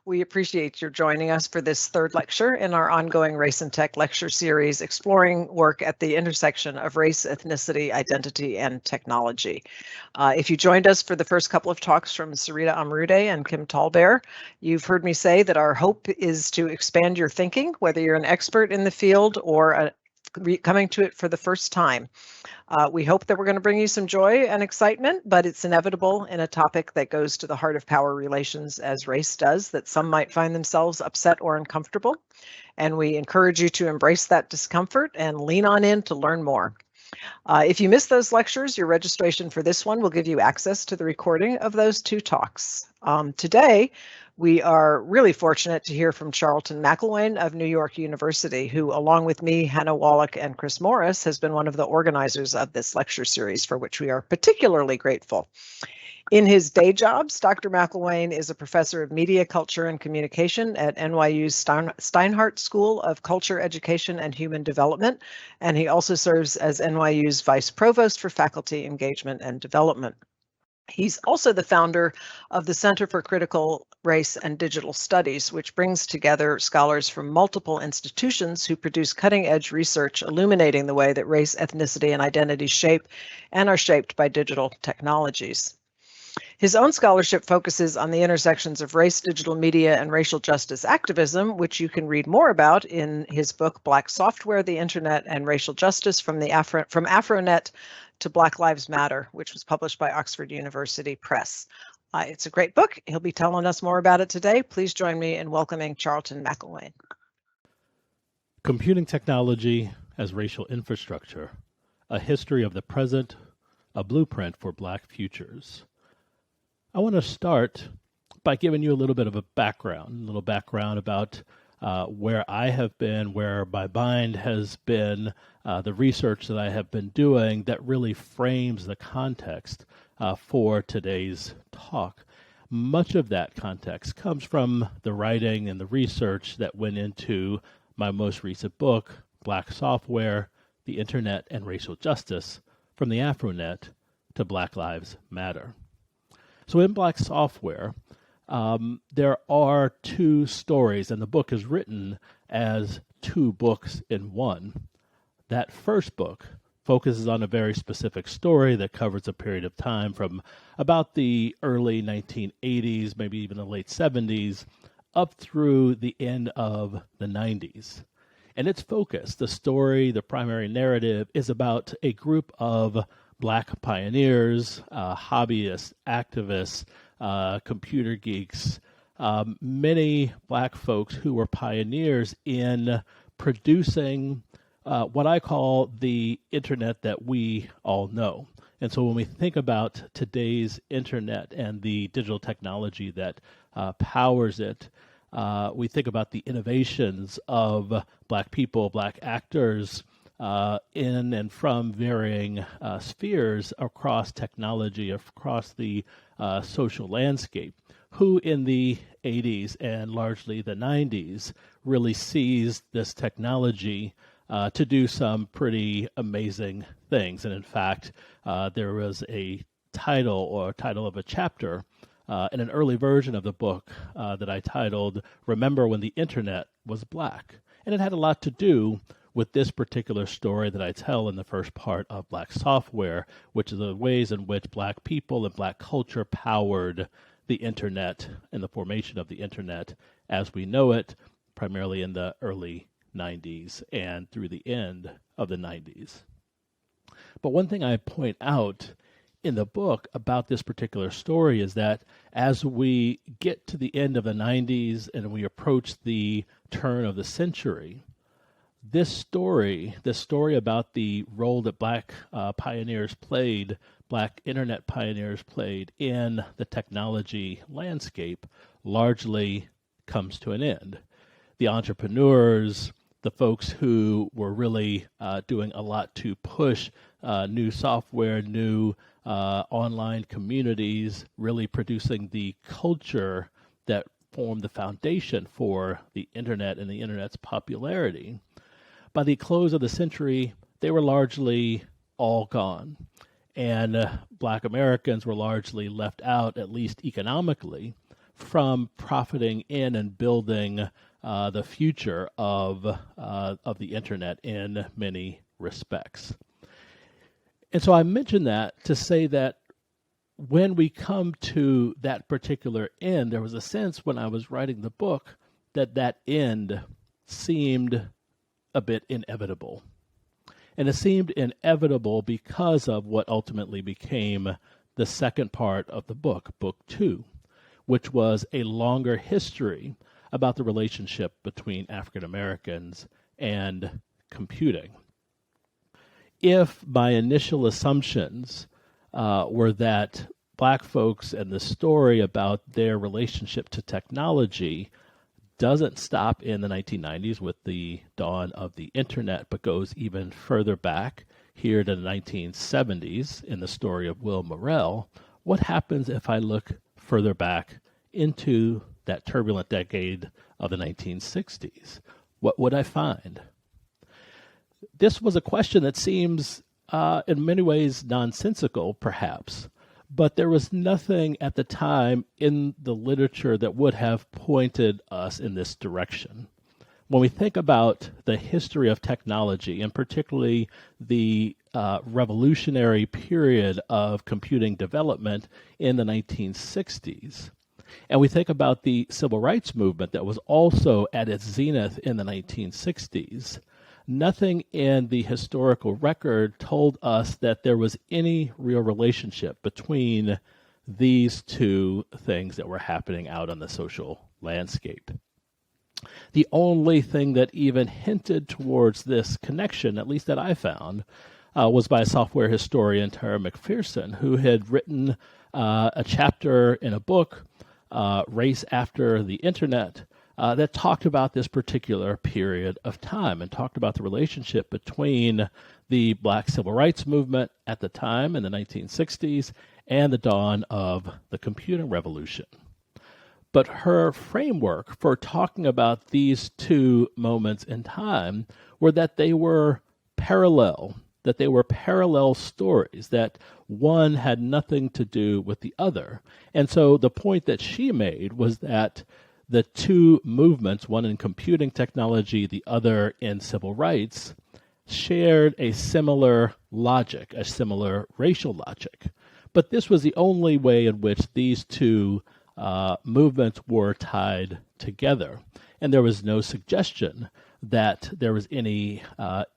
We appreciate your joining us for this third lecture in our ongoing Race and Tech lecture series, exploring work at the intersection of race, ethnicity, identity, and technology. If you joined us for the first couple of talks from Sarita Amrude and Kim Tallbear, you've heard me say that our hope is to expand your thinking, whether you're an expert in the field or coming to it for the first time. We hope that we're going to bring you some joy and excitement, but it's inevitable in a topic that goes to the heart of power relations as race does, that some might find themselves upset or uncomfortable. And we encourage you to embrace that discomfort and lean on in to learn more. If you missed those lectures, your registration for this one will give you access to the recording of those two talks. Today, we are really fortunate to hear from Charlton McIlwain of New York University, who, along with me, Hannah Wallach, and Chris Morris, has been one of the organizers of this lecture series, for which we are particularly grateful. In his day jobs, Dr. McIlwain is a professor of media, culture, and communication at NYU's Steinhardt School of Culture, Education, and Human Development, and he also serves as NYU's Vice Provost for Faculty Engagement and Development. He's also the founder of the Center for Critical Race and Digital Studies, which brings together scholars from multiple institutions who produce cutting-edge research illuminating the way that race, ethnicity, and identity shape and are shaped by digital technologies. His own scholarship focuses on the intersections of race, digital media, and racial justice activism, which you can read more about in his book, Black Software, the Internet, and Racial Justice from Afronet to Black Lives Matter, which was published by Oxford University Press. It's a great book. He'll be telling us more about it today. Please join me in welcoming Charlton McIlwain. Computing Technology as Racial Infrastructure, a History of the Present, a Blueprint for Black Futures. I want to start by giving you a little bit of a background about where I have been, where my mind has been, the research that I have been doing that really frames the context for today's talk. Much of that context comes from the writing and the research that went into my most recent book, Black Software, the Internet, and Racial Justice, from the Afronet to Black Lives Matter. So in Black Software, there are two stories, and the book is written as two books in one. That first book focuses on a very specific story that covers a period of time from about the early 1980s, maybe even the late 70s, up through the end of the 90s. And its focus, the story, the primary narrative, is about a group of Black pioneers, hobbyists, activists, computer geeks, many Black folks who were pioneers in producing what I call the Internet that we all know. And so when we think about today's Internet and the digital technology that powers it, we think about the innovations of Black people, Black actors, in and from varying spheres across technology, across the social landscape, who in the 80s and largely the 90s really seized this technology to do some pretty amazing things. And in fact, there was a title of a chapter in an early version of the book that I titled, Remember When the Internet Was Black. And it had a lot to do with this particular story that I tell in the first part of Black Software, which is the ways in which Black people and Black culture powered the Internet and the formation of the Internet as we know it, primarily in the early 90s and through the end of the 90s. But one thing I point out in the book about this particular story is that as we get to the end of the 90s and we approach the turn of the century, this story about the role that Black pioneers played, Black Internet pioneers played in the technology landscape largely comes to an end. The entrepreneurs, the folks who were really doing a lot to push new software, new online communities, really producing the culture that formed the foundation for the Internet and the Internet's popularity. By the close of the century, they were largely all gone. And Black Americans were largely left out, at least economically, from profiting in and building the future of the internet in many respects. And so I mention that to say that when we come to that particular end, there was a sense when I was writing the book that that end seemed a bit inevitable. And it seemed inevitable because of what ultimately became the second part of the book, Book 2, which was a longer history about the relationship between African Americans and computing. If my initial assumptions were that Black folks and the story about their relationship to technology doesn't stop in the 1990s with the dawn of the internet, but goes even further back here to the 1970s in the story of Will Morrell, what happens if I look further back into that turbulent decade of the 1960s? What would I find? This was a question that seems in many ways nonsensical, perhaps, but there was nothing at the time in the literature that would have pointed us in this direction. When we think about the history of technology, and particularly the revolutionary period of computing development in the 1960s, and we think about the civil rights movement that was also at its zenith in the 1960s, nothing in the historical record told us that there was any real relationship between these two things that were happening out on the social landscape. The only thing that even hinted towards this connection, at least that I found, was by a software historian, Tara McPherson, who had written a chapter in a book, Race After the Internet, that talked about this particular period of time and talked about the relationship between the Black civil rights movement at the time in the 1960s and the dawn of the computing revolution. But her framework for talking about these two moments in time were that they were parallel, stories, that one had nothing to do with the other. And so the point that she made was that the two movements, one in computing technology, the other in civil rights, shared a similar logic, a similar racial logic. But this was the only way in which these two movements were tied together. And there was no suggestion that there was any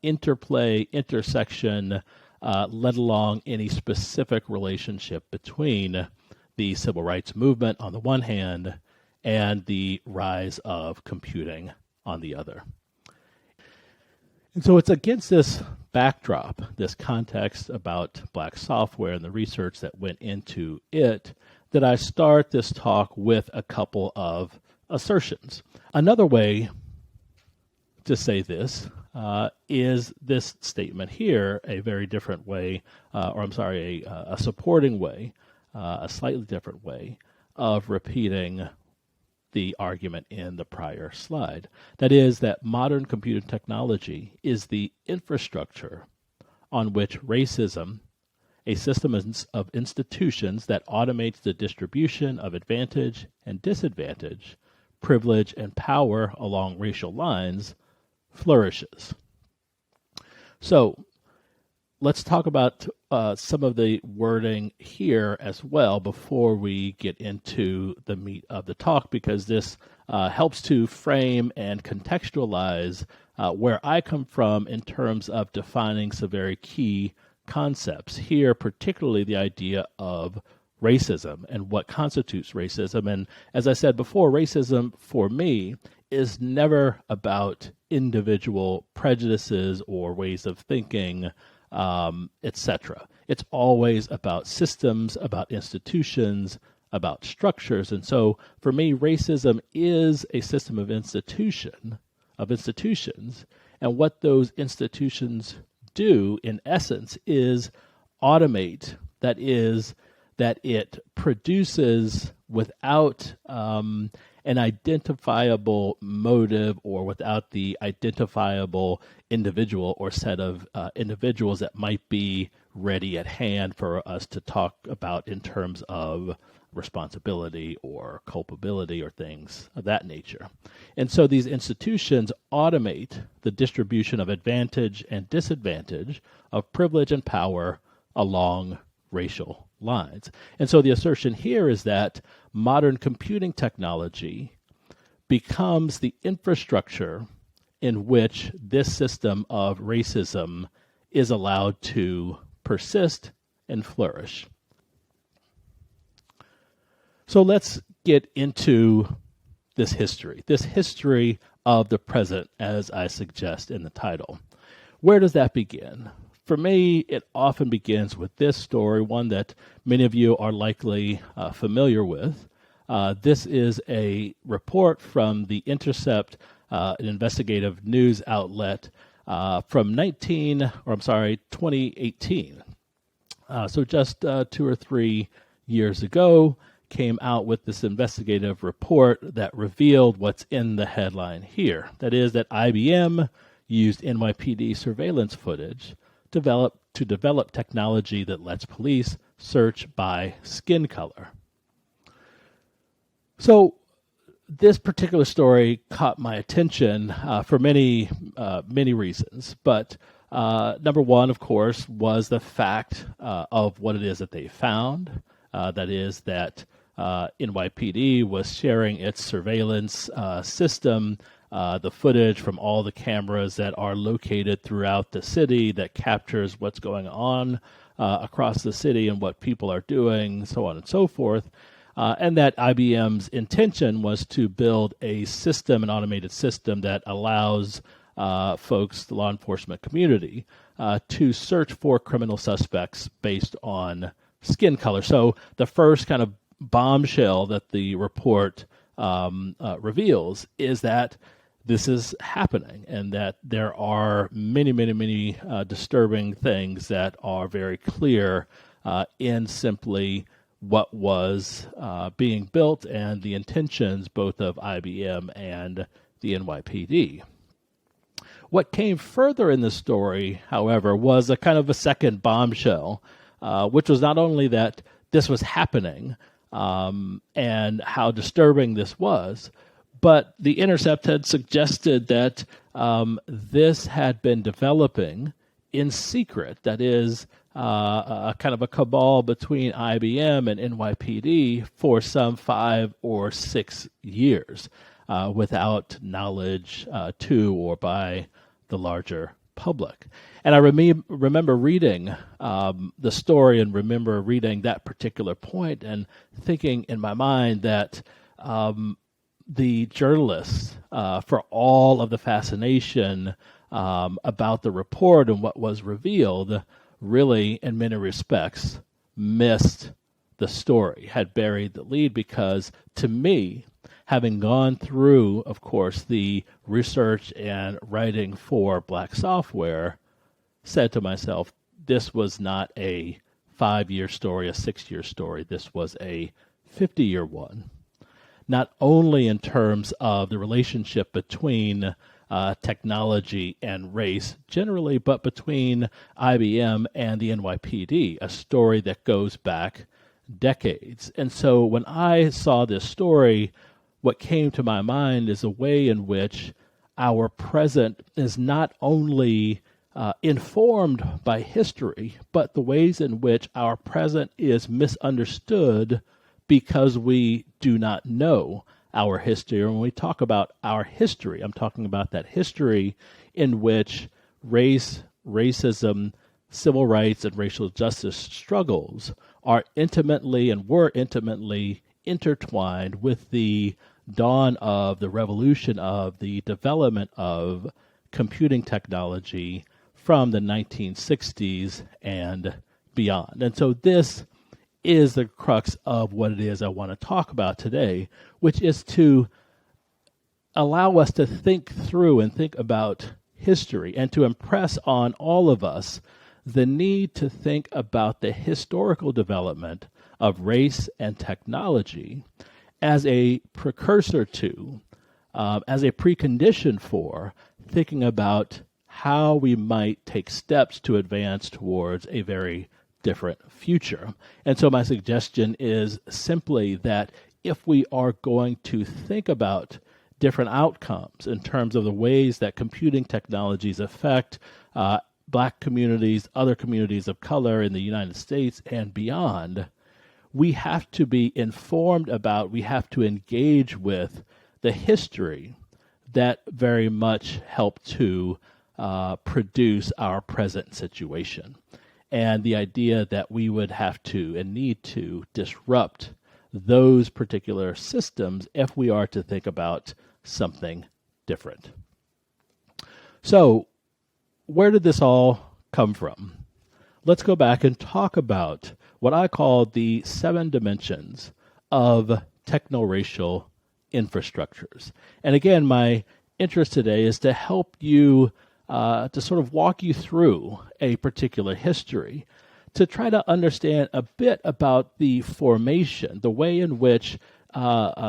interplay, intersection, let alone any specific relationship between the civil rights movement on the one hand and the rise of computing on the other. And so it's against this backdrop, this context about Black software and the research that went into it, that I start this talk with a couple of assertions. Another way to say this is this statement here, a very different way, a supporting way, a slightly different way of repeating the argument in the prior slide. That is that modern computing technology is the infrastructure on which racism, a system of institutions that automates the distribution of advantage and disadvantage, privilege and power along racial lines, flourishes. So let's talk about some of the wording here as well before we get into the meat of the talk, because this helps to frame and contextualize where I come from in terms of defining some very key concepts. Here, particularly the idea of racism and what constitutes racism. And as I said before, racism for me is never about individual prejudices or ways of thinking, etc. It's always about systems, about institutions, about structures. And so for me, racism is a system of institutions, and what those institutions do in essence is automate. That is, that it produces without an identifiable motive or without the identifiable individual or set of individuals that might be ready at hand for us to talk about in terms of responsibility or culpability or things of that nature. And so these institutions automate the distribution of advantage and disadvantage, of privilege and power along racial lines. And so the assertion here is that modern computing technology becomes the infrastructure in which this system of racism is allowed to persist and flourish. So let's get into this history of the present, as I suggest in the title. Where does that begin? For me, it often begins with this story, one that many of you are likely familiar with. This is a report from The Intercept, an investigative news outlet from 2018. So just 2 or 3 years ago, came out with this investigative report that revealed what's in the headline here. That is that IBM used NYPD surveillance footage to develop technology that lets police search by skin color. So this particular story caught my attention for many reasons. But number one, of course, was the fact of what it is that they found. That is that NYPD was sharing its surveillance system, the footage from all the cameras that are located throughout the city that captures what's going on across the city and what people are doing, so on and so forth. And that IBM's intention was to build a system, an automated system that allows folks, the law enforcement community, to search for criminal suspects based on skin color. So the first kind of bombshell that the report reveals is that this is happening and that there are many disturbing things that are very clear in simply what was being built and the intentions both of IBM and the NYPD. What came further in the story, however, was a kind of a second bombshell, which was not only that this was happening and how disturbing this was, but The Intercept had suggested that this had been developing in secret. That is, a kind of a cabal between IBM and NYPD for some 5 or 6 years without knowledge to or by the larger public. And I remember reading the story and remember reading that particular point and thinking in my mind that the journalists, for all of the fascination about the report and what was revealed, really, in many respects, missed the story, had buried the lead, because to me, having gone through, of course, the research and writing for Black Software, said to myself, this was not a 5-year story, a 6-year story. This was a 50-year one, not only in terms of the relationship between technology and race generally, but between IBM and the NYPD, a story that goes back decades. And so when I saw this story, what came to my mind is a way in which our present is not only informed by history, but the ways in which our present is misunderstood because we do not know our history. And when we talk about our history, I'm talking about that history in which race, racism, civil rights, and racial justice struggles are intimately and were intimately intertwined with the dawn of the revolution of the development of computing technology from the 1960s and beyond. And so this is the crux of what it is I want to talk about today, which is to allow us to think through and think about history and to impress on all of us the need to think about the historical development of race and technology as a precursor to, as a precondition for thinking about how we might take steps to advance towards a very different future. And so my suggestion is simply that if we are going to think about different outcomes in terms of the ways that computing technologies affect Black communities, other communities of color in the United States and beyond, we have to be informed about, we have to engage with the history that very much helped to produce our present situation. And the idea that we would have to and need to disrupt those particular systems if we are to think about something different. So, where did this all come from? Let's go back and talk about what I call the 7 dimensions of technoracial infrastructures. And again, my interest today is to help you to sort of walk you through a particular history, to try to understand a bit about the formation, the way in which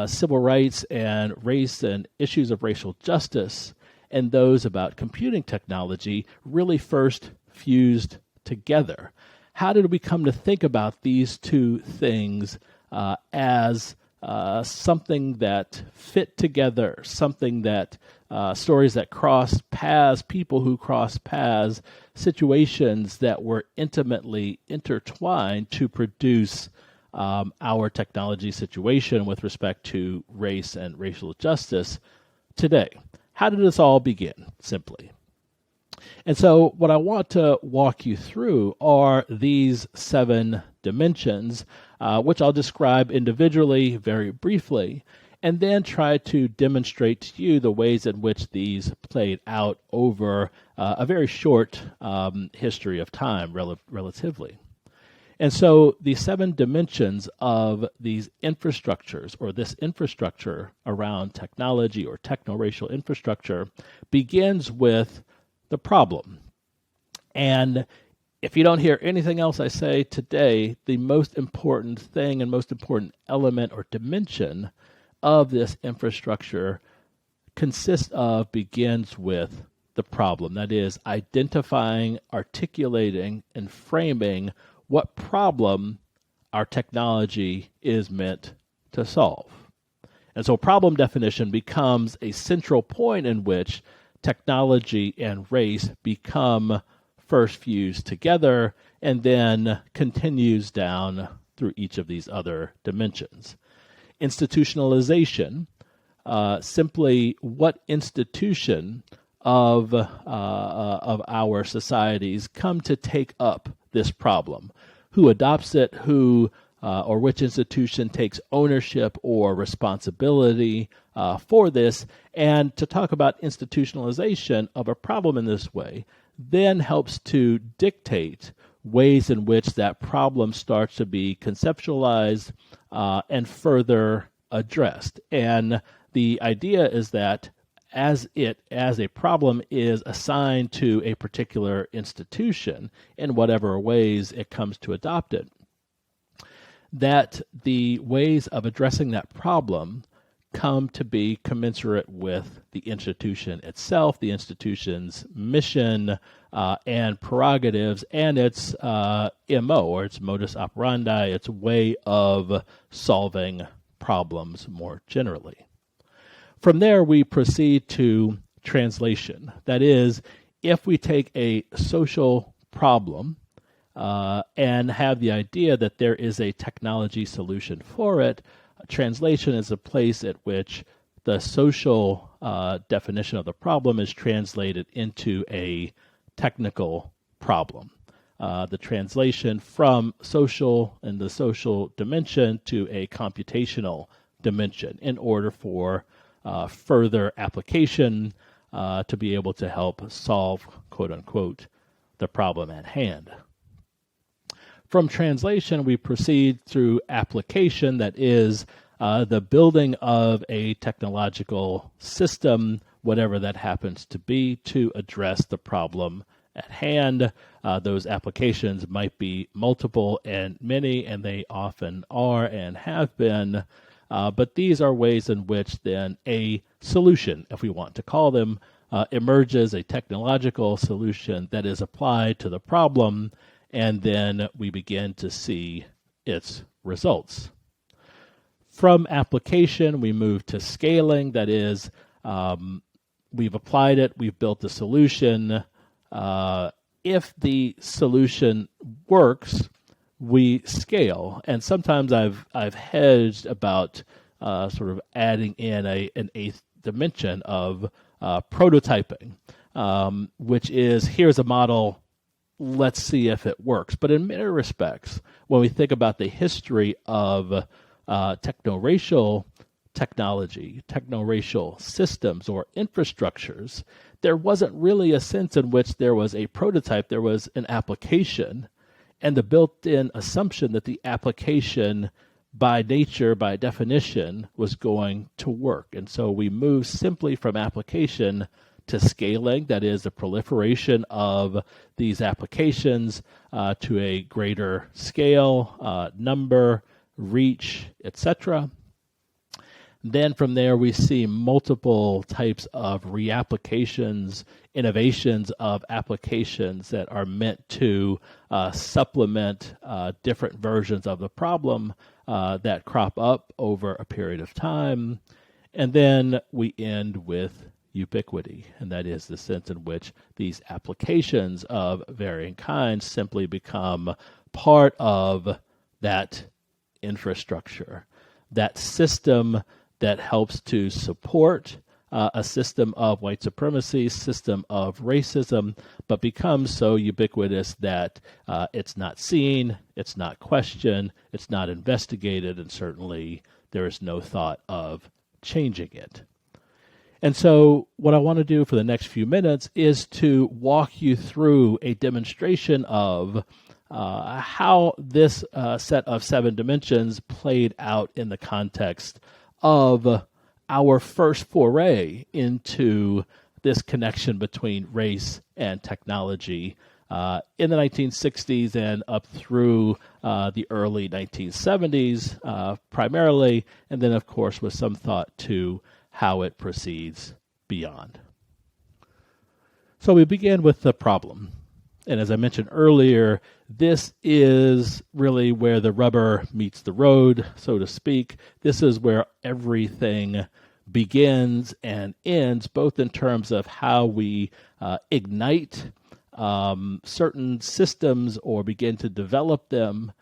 civil rights and race and issues of racial justice and those about computing technology really first fused together. How did we come to think about these two things as something that fit together, something that stories that crossed paths, people who crossed paths, situations that were intimately intertwined to produce our technology situation with respect to race and racial justice today? How did this all begin, simply? And so what I want to walk you through are these 7 dimensions, which I'll describe individually very briefly, and then try to demonstrate to you the ways in which these played out over a very short history of time, relatively. And so the 7 dimensions of these infrastructures, or this infrastructure around technology or technoracial infrastructure, begins with the problem. And if you don't hear anything else I say today, the most important thing and most important element or dimension of this infrastructure begins with the problem. That is, identifying, articulating, and framing what problem our technology is meant to solve. And so problem definition becomes a central point in which technology and race become first fused together and then continues down through each of these other dimensions. Institutionalization, simply what institution of our societies come to take up this problem? Who adopts it? Who or which institution takes ownership or responsibility for this? And to talk about institutionalization of a problem in this way then helps to dictate ways in which that problem starts to be conceptualized and further addressed. And the idea is that as a problem is assigned to a particular institution in whatever ways it comes to adopt it, that the ways of addressing that problem come to be commensurate with the institution itself, the institution's mission and prerogatives, and its MO, or its modus operandi, its way of solving problems more generally. From there, we proceed to translation. That is, if we take a social problem and have the idea that there is a technology solution for it, translation is a place at which the social definition of the problem is translated into a technical problem. The translation from social and the social dimension to a computational dimension in order for further application to be able to help solve, quote unquote, the problem at hand. From translation, we proceed through application, that is, the building of a technological system, whatever that happens to be, to address the problem at hand. Those applications might be multiple and many, and they often are and have been. But these are ways in which then a solution, if we want to call them emerges a technological solution that is applied to the problem, and then we begin to see its results. From application, we move to scaling. That is, we've applied it, we've built the solution. If the solution works, we scale. And sometimes I've hedged about sort of adding in an eighth dimension of prototyping, which is, here's a model, let's see if it works. But in many respects, when we think about the history of technoracial technology, technoracial systems or infrastructures, there wasn't really a sense in which there was a prototype, there was an application, and the built-in assumption that the application by nature, by definition, was going to work. And so we move simply from application to scaling, that is the proliferation of these applications to a greater scale, number, reach, etc. Then from there, we see multiple types of reapplications, innovations of applications that are meant to supplement different versions of the problem that crop up over a period of time. And then we end with ubiquity, and that is the sense in which these applications of varying kinds simply become part of that infrastructure, that system that helps to support a system of white supremacy, system of racism, but becomes so ubiquitous that it's not seen, it's not questioned, it's not investigated, and certainly there is no thought of changing it. And so what I want to do for the next few minutes is to walk you through a demonstration of how this set of 7 dimensions played out in the context of our first foray into this connection between race and technology in the 1960s and up through the early 1970s 's primarily, and then of course with some thought to how it proceeds beyond. So we begin with the problem. And as I mentioned earlier, this is really where the rubber meets the road, so to speak. This is where everything begins and ends, both in terms of how we ignite certain systems or begin to develop them,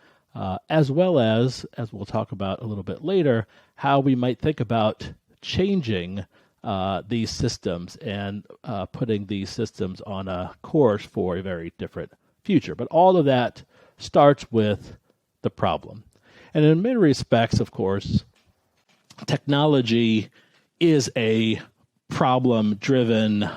as well as we'll talk about a little bit later, how we might think about changing these systems and putting these systems on a course for a very different future. But all of that starts with the problem. And in many respects, of course, technology is a problem-driven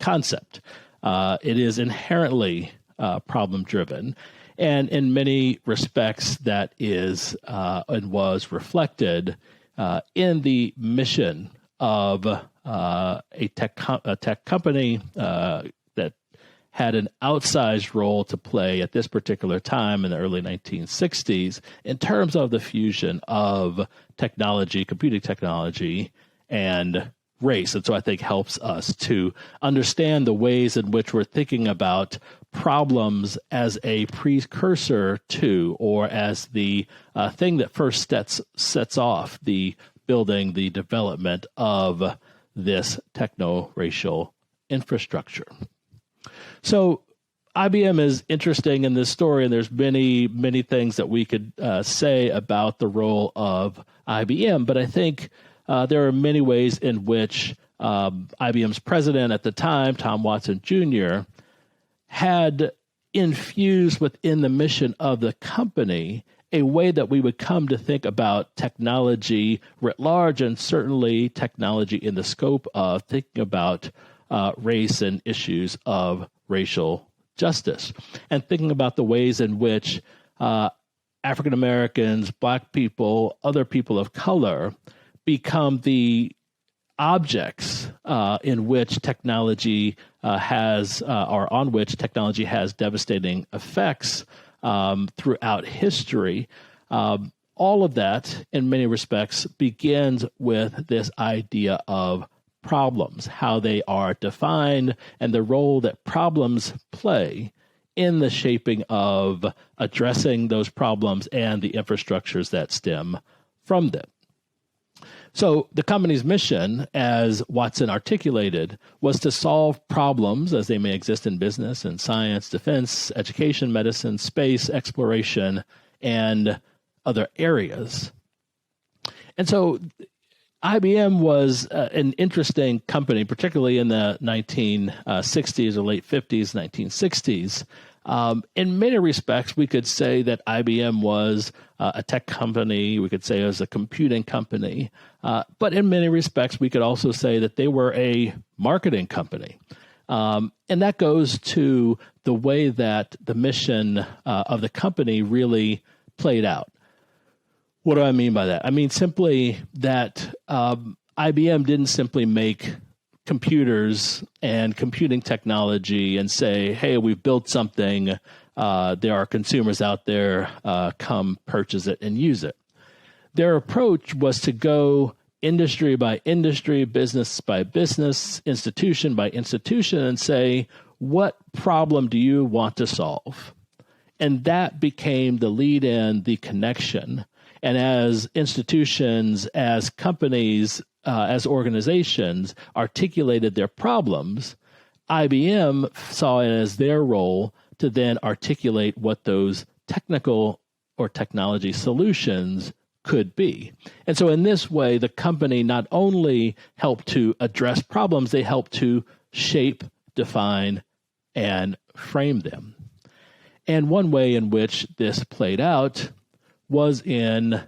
concept. It is inherently problem-driven. And in many respects, that is and was reflected in the mission of a tech company that had an outsized role to play at this particular time in the early 1960s in terms of the fusion of technology, computing technology, and race. And so I think helps us to understand the ways in which we're thinking about problems as a precursor to, or as the thing that first sets off the building, the development of this techno-racial infrastructure. So IBM is interesting in this story, and there's many, many things that we could say about the role of IBM, but I think there are many ways in which IBM's president at the time, Tom Watson Jr., had infused within the mission of the company a way that we would come to think about technology writ large, and certainly technology in the scope of thinking about race and issues of racial justice, and thinking about the ways in which African Americans, Black people, other people of color become the objects in which technology has, or on which technology has devastating effects throughout history. All of that, in many respects, begins with this idea of problems, how they are defined, and the role that problems play in the shaping of addressing those problems and the infrastructures that stem from them. So the company's mission, as Watson articulated, was to solve problems as they may exist in business and science, defense, education, medicine, space, exploration, and other areas. And so IBM was an interesting company, particularly in the 1960s or late 50s, 1960s. In many respects, we could say that IBM was a tech company. We could say it was a computing company. But in many respects, we could also say that they were a marketing company. And that goes to the way that the mission of the company really played out. What do I mean by that? I mean simply that IBM didn't simply make computers and computing technology and say, hey, we've built something, there are consumers out there, come purchase it and use it. Their approach was to go industry by industry, business by business, institution by institution, and say, what problem do you want to solve? And that became the lead-in, the connection. And as institutions, as companies, as organizations articulated their problems, IBM saw it as their role to then articulate what those technical or technology solutions could be. And so in this way, the company not only helped to address problems, they helped to shape, define, and frame them. And one way in which this played out was in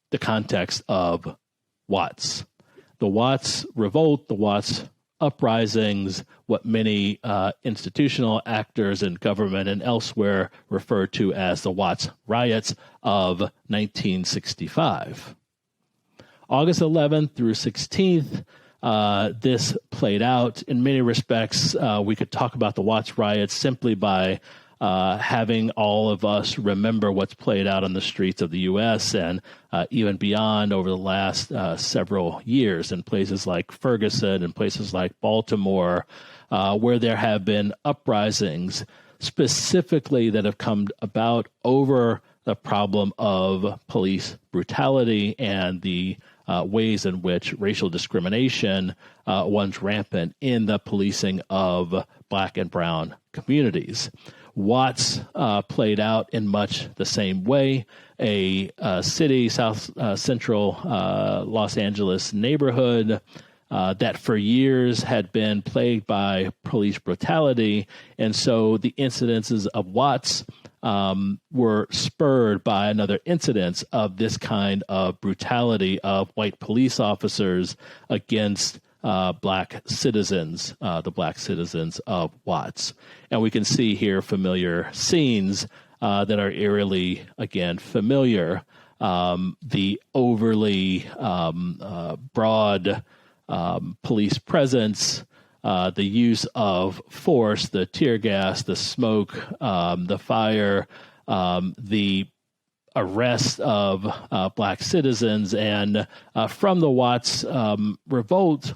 the context of Watts. The Watts Revolt, the Watts Uprisings, what many institutional actors in government and elsewhere refer to as the Watts Riots of 1965. August 11th through 16th, this played out. In many respects, we could talk about the Watts Riots simply by having all of us remember what's played out on the streets of the U.S. and even beyond over the last several years in places like Ferguson and places like Baltimore, where there have been uprisings specifically that have come about over the problem of police brutality and the ways in which racial discrimination runs rampant in the policing of Black and brown communities. Watts played out in much the same way. A city, south central Los Angeles neighborhood that for years had been plagued by police brutality. And so the incidences of Watts were spurred by another incidence of this kind of brutality of white police officers against Black citizens, the Black citizens of Watts. And we can see here familiar scenes that are eerily, again, familiar. The overly broad police presence, the use of force, the tear gas, the smoke, the fire, the arrest of Black citizens. And from the Watts revolt,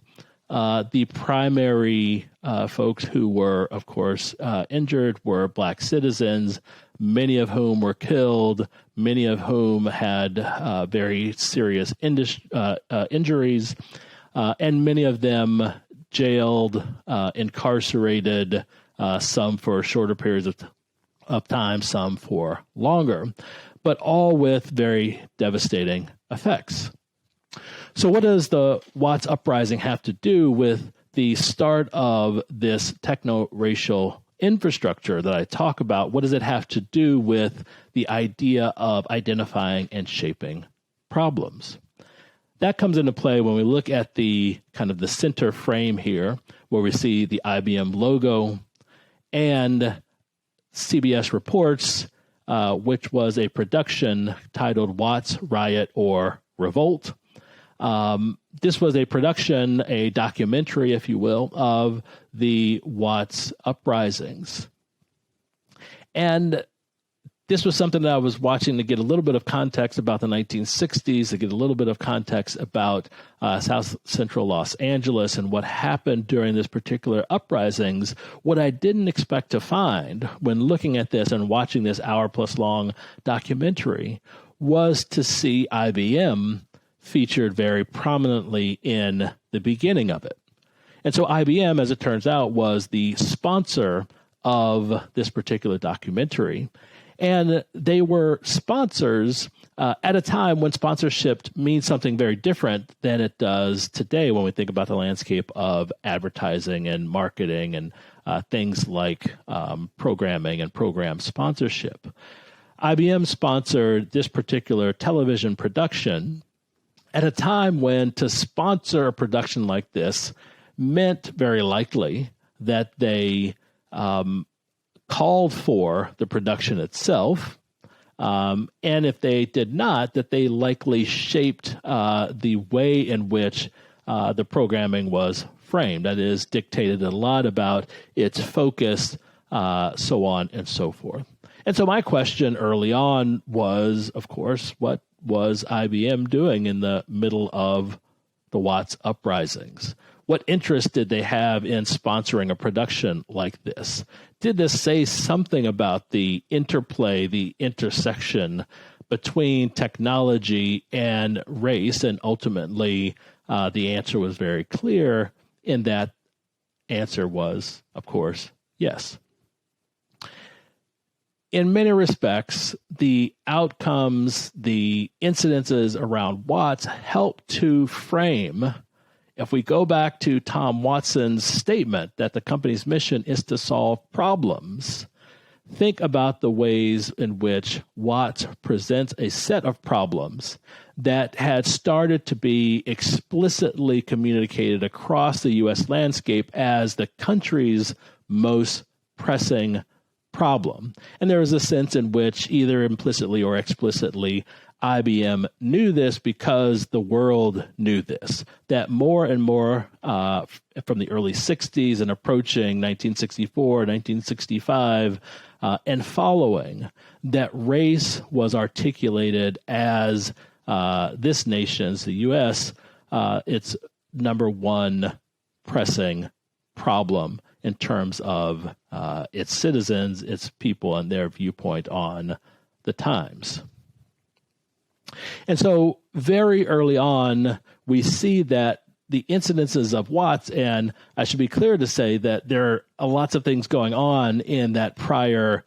the primary folks who were, of course, injured were Black citizens, many of whom were killed, many of whom had very serious injuries, and many of them jailed, incarcerated, some for shorter periods of time, some for longer, but all with very devastating effects. So what does the Watts Uprising have to do with the start of this techno-racial infrastructure that I talk about? What does it have to do with the idea of identifying and shaping problems? That comes into play when we look at the kind of the center frame here, where we see the IBM logo and CBS Reports, which was a production titled Watts Riot or Revolt. This was a production, a documentary, if you will, of the Watts uprisings. And this was something that I was watching to get a little bit of context about the 1960s, to get a little bit of context about South Central Los Angeles and what happened during this particular uprisings. What I didn't expect to find when looking at this and watching this hour-plus long documentary was to see IBM featured very prominently in the beginning of it. And so IBM, as it turns out, was the sponsor of this particular documentary. And they were sponsors at a time when sponsorship means something very different than it does today when we think about the landscape of advertising and marketing and things like programming and program sponsorship. IBM sponsored this particular television production at a time when to sponsor a production like this meant very likely that they called for the production itself, and if they did not, that they likely shaped the way in which the programming was framed. That is, dictated a lot about its focus, so on and so forth. And so my question early on was, of course, what was IBM doing in the middle of the Watts uprisings? What interest did they have in sponsoring a production like this? Did this say something about the interplay, the intersection between technology and race? And ultimately, the answer was very clear, and that answer was, of course, yes. In many respects, the outcomes, the incidences around Watts help to frame, if we go back to Tom Watson's statement that the company's mission is to solve problems, think about the ways in which Watts presents a set of problems that had started to be explicitly communicated across the U.S. landscape as the country's most pressing problem. And there was a sense in which, either implicitly or explicitly, IBM knew this because the world knew this, that more and more from the early 60s and approaching 1964, 1965, and following, that race was articulated as this nation's, the U.S., its number one pressing problem in terms of its citizens, its people, and their viewpoint on the times. And so very early on, we see that the incidences of Watts, and I should be clear to say that there are lots of things going on in that prior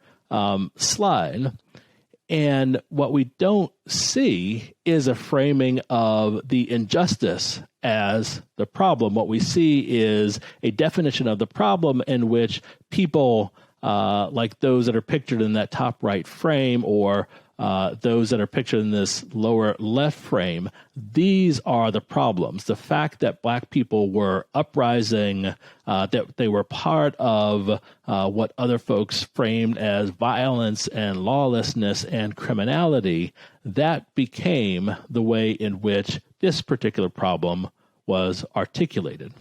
slide. And what we don't see is a framing of the injustice as the problem. What we see is a definition of the problem in which people like those that are pictured in that top right frame, or those that are pictured in this lower left frame, these are the problems. The fact that Black people were uprising, that they were part of what other folks framed as violence and lawlessness and criminality, that became the way in which this particular problem was articulated.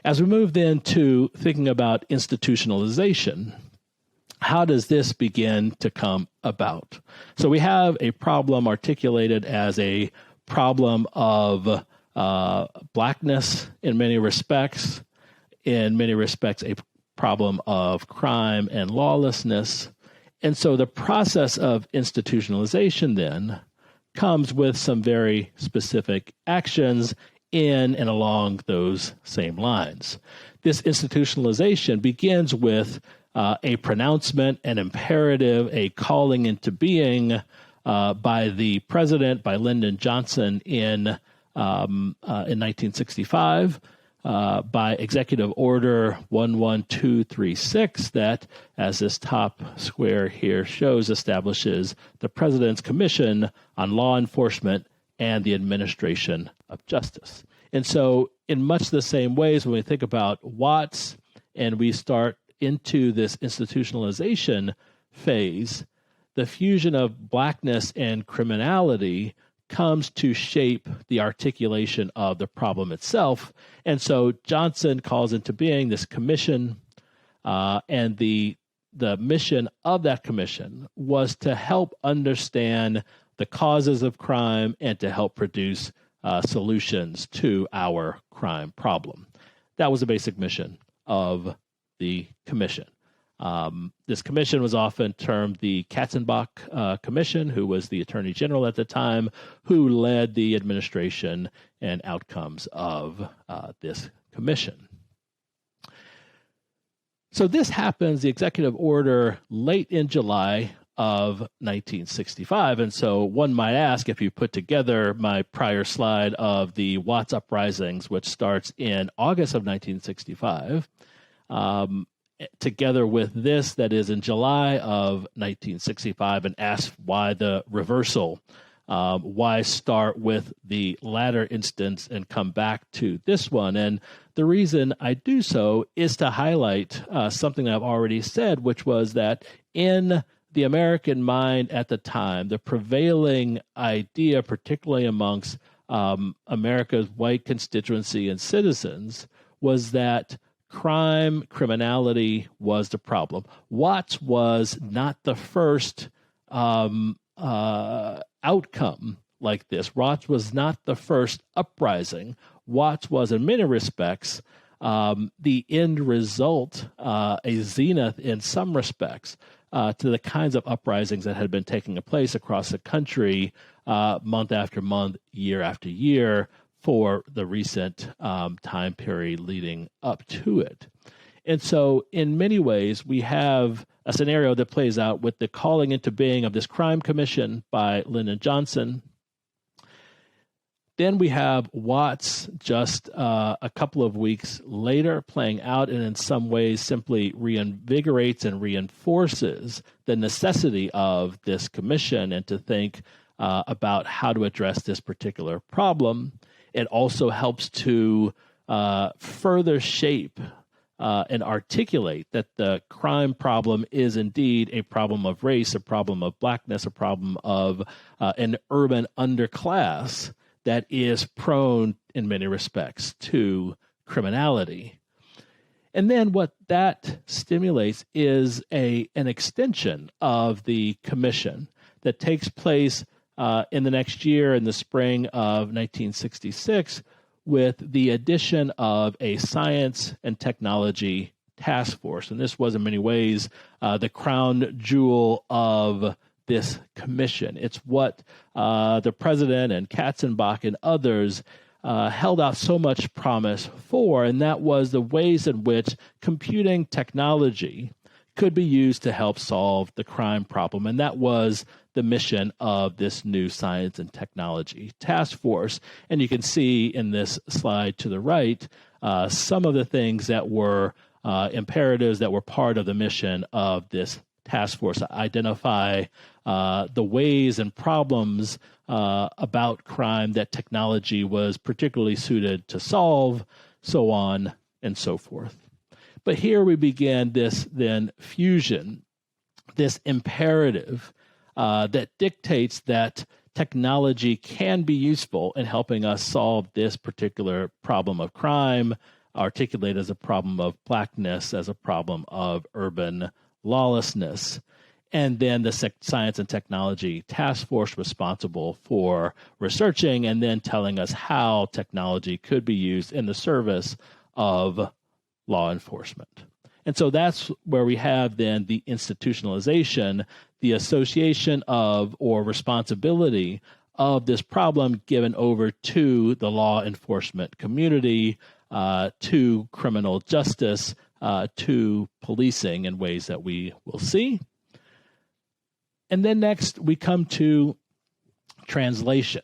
As we move then to thinking about institutionalization, how does this begin to come about? So we have a problem articulated as a problem of Blackness in many respects, a problem of crime and lawlessness. And so the process of institutionalization then comes with some very specific actions in and along those same lines. This institutionalization begins with a pronouncement, an imperative, a calling into being by the president, by Lyndon Johnson in 1965, by Executive Order 11236, that, as this top square here shows, establishes the President's Commission on Law Enforcement and the Administration of Justice. And so in much the same ways, when we think about Watts and we start into this institutionalization phase, the fusion of Blackness and criminality comes to shape the articulation of the problem itself. And so Johnson calls into being this commission, and the the mission of that commission was to help understand the causes of crime and to help produce solutions to our crime problem. That was the basic mission of the commission. This commission was often termed the Katzenbach Commission, who was the Attorney General at the time, who led the administration and outcomes of this commission. So this happens, the executive order, late in July of 1965. And so one might ask, if you put together my prior slide of the Watts Uprisings, which starts in August of 1965, together with this that is in July of 1965, and ask why the reversal, why start with the latter instance and come back to this one. And the reason I do so is to highlight something I've already said, which was that in the American mind at the time, the prevailing idea, particularly amongst America's white constituency and citizens, was that criminality was the problem. Watts was not the first outcome like this. Watts was not the first uprising. Watts was, in many respects, the end result, a zenith in some respects, to the kinds of uprisings that had been taking place across the country month after month, year after year, for the recent time period leading up to it. And so in many ways, we have a scenario that plays out with the calling into being of this crime commission by Lyndon Johnson. Then we have Watts just a couple of weeks later playing out, and in some ways simply reinvigorates and reinforces the necessity of this commission and to think about how to address this particular problem. It also helps to further shape and articulate that the crime problem is indeed a problem of race, a problem of blackness, a problem of an urban underclass that is prone in many respects to criminality. And then what that stimulates is an extension of the commission that takes place in the next year, in the spring of 1966, with the addition of a science and technology task force. And this was in many ways the crown jewel of this commission. It's what the president and Katzenbach and others held out so much promise for, and that was the ways in which computing technology could be used to help solve the crime problem. And that was the mission of this new science and technology task force. And you can see in this slide to the right some of the things that were imperatives that were part of the mission of this task force. Identify the ways and problems about crime that technology was particularly suited to solve, so on and so forth. But here we began this then fusion, this imperative that dictates that technology can be useful in helping us solve this particular problem of crime, articulate as a problem of blackness, as a problem of urban lawlessness. And then the Science and Technology Task Force responsible for researching and then telling us how technology could be used in the service of law enforcement. And so that's where we have then the institutionalization, the association of or responsibility of this problem given over to the law enforcement community, to criminal justice, to policing in ways that we will see. And then next we come to translation.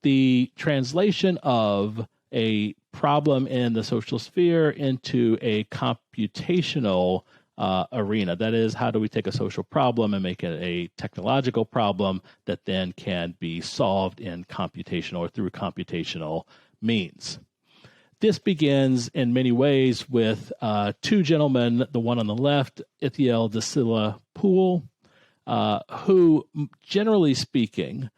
The translation of a problem in the social sphere into a computational arena. That is, how do we take a social problem and make it a technological problem that then can be solved in computational or through computational means? This begins in many ways with two gentlemen, the one on the left, Desola Pool, who, generally speaking,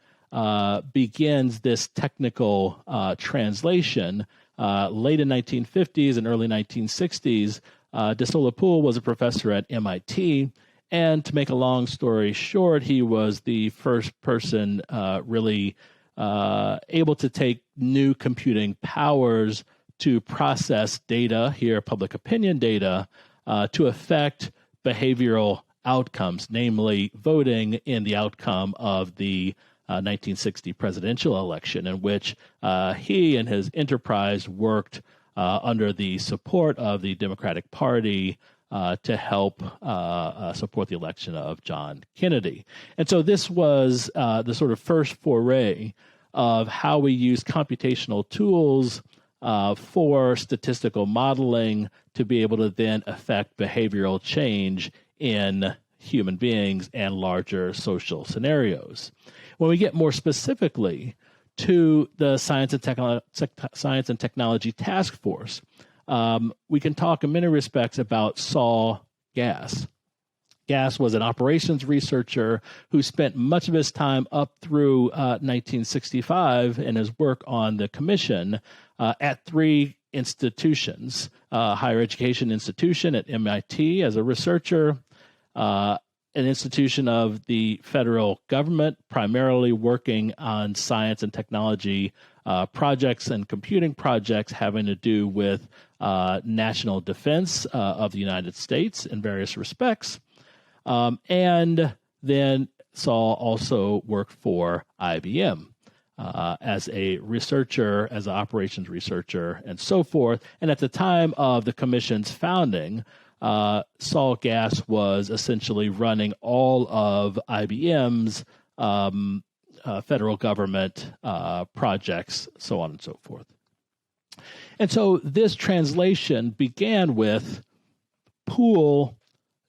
begins this technical translation late in 1950s and early 1960s Desola Pool was a professor at MIT, and to make a long story short, he was the first person really able to take new computing powers to process data, here public opinion data, to affect behavioral outcomes, namely voting in the outcome of the 1960 presidential election, in which he and his enterprise worked under the support of the Democratic Party to help support the election of John Kennedy. And so this was the sort of first foray of how we use computational tools for statistical modeling to be able to then affect behavioral change in human beings and larger social scenarios. When we get more specifically to the Science and Technology Task Force, we can talk in many respects about Saul Gass. Gass was an operations researcher who spent much of his time up through 1965 in his work on the commission at three institutions: higher education institution at MIT as a researcher, an institution of the federal government, primarily working on science and technology projects and computing projects having to do with national defense of the United States in various respects. And then Saul also worked for IBM as a researcher, as an operations researcher, and so forth. And at the time of the commission's founding, Saul Gass was essentially running all of IBM's federal government projects, so on and so forth. And so this translation began with Pool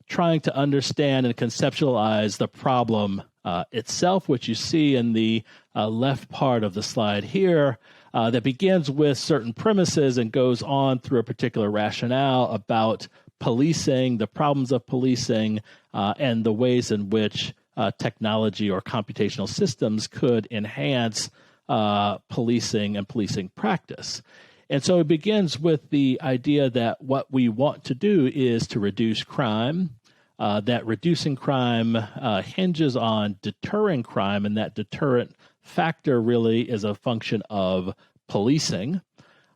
trying to understand and conceptualize the problem itself, which you see in the left part of the slide here, that begins with certain premises and goes on through a particular rationale about policing, the problems of policing, and the ways in which technology or computational systems could enhance policing and policing practice. And so it begins with the idea that what we want to do is to reduce crime, that reducing crime hinges on deterring crime, and that deterrent factor really is a function of policing.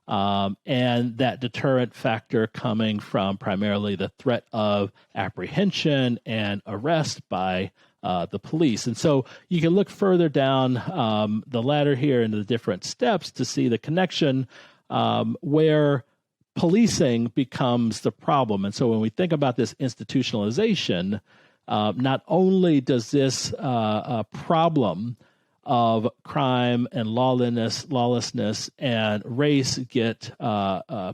And that deterrent factor coming from primarily the threat of apprehension and arrest by the police. And so you can look further down the ladder here into the different steps to see the connection where policing becomes the problem. And so when we think about this institutionalization, not only does this problem of crime and lawlessness and race get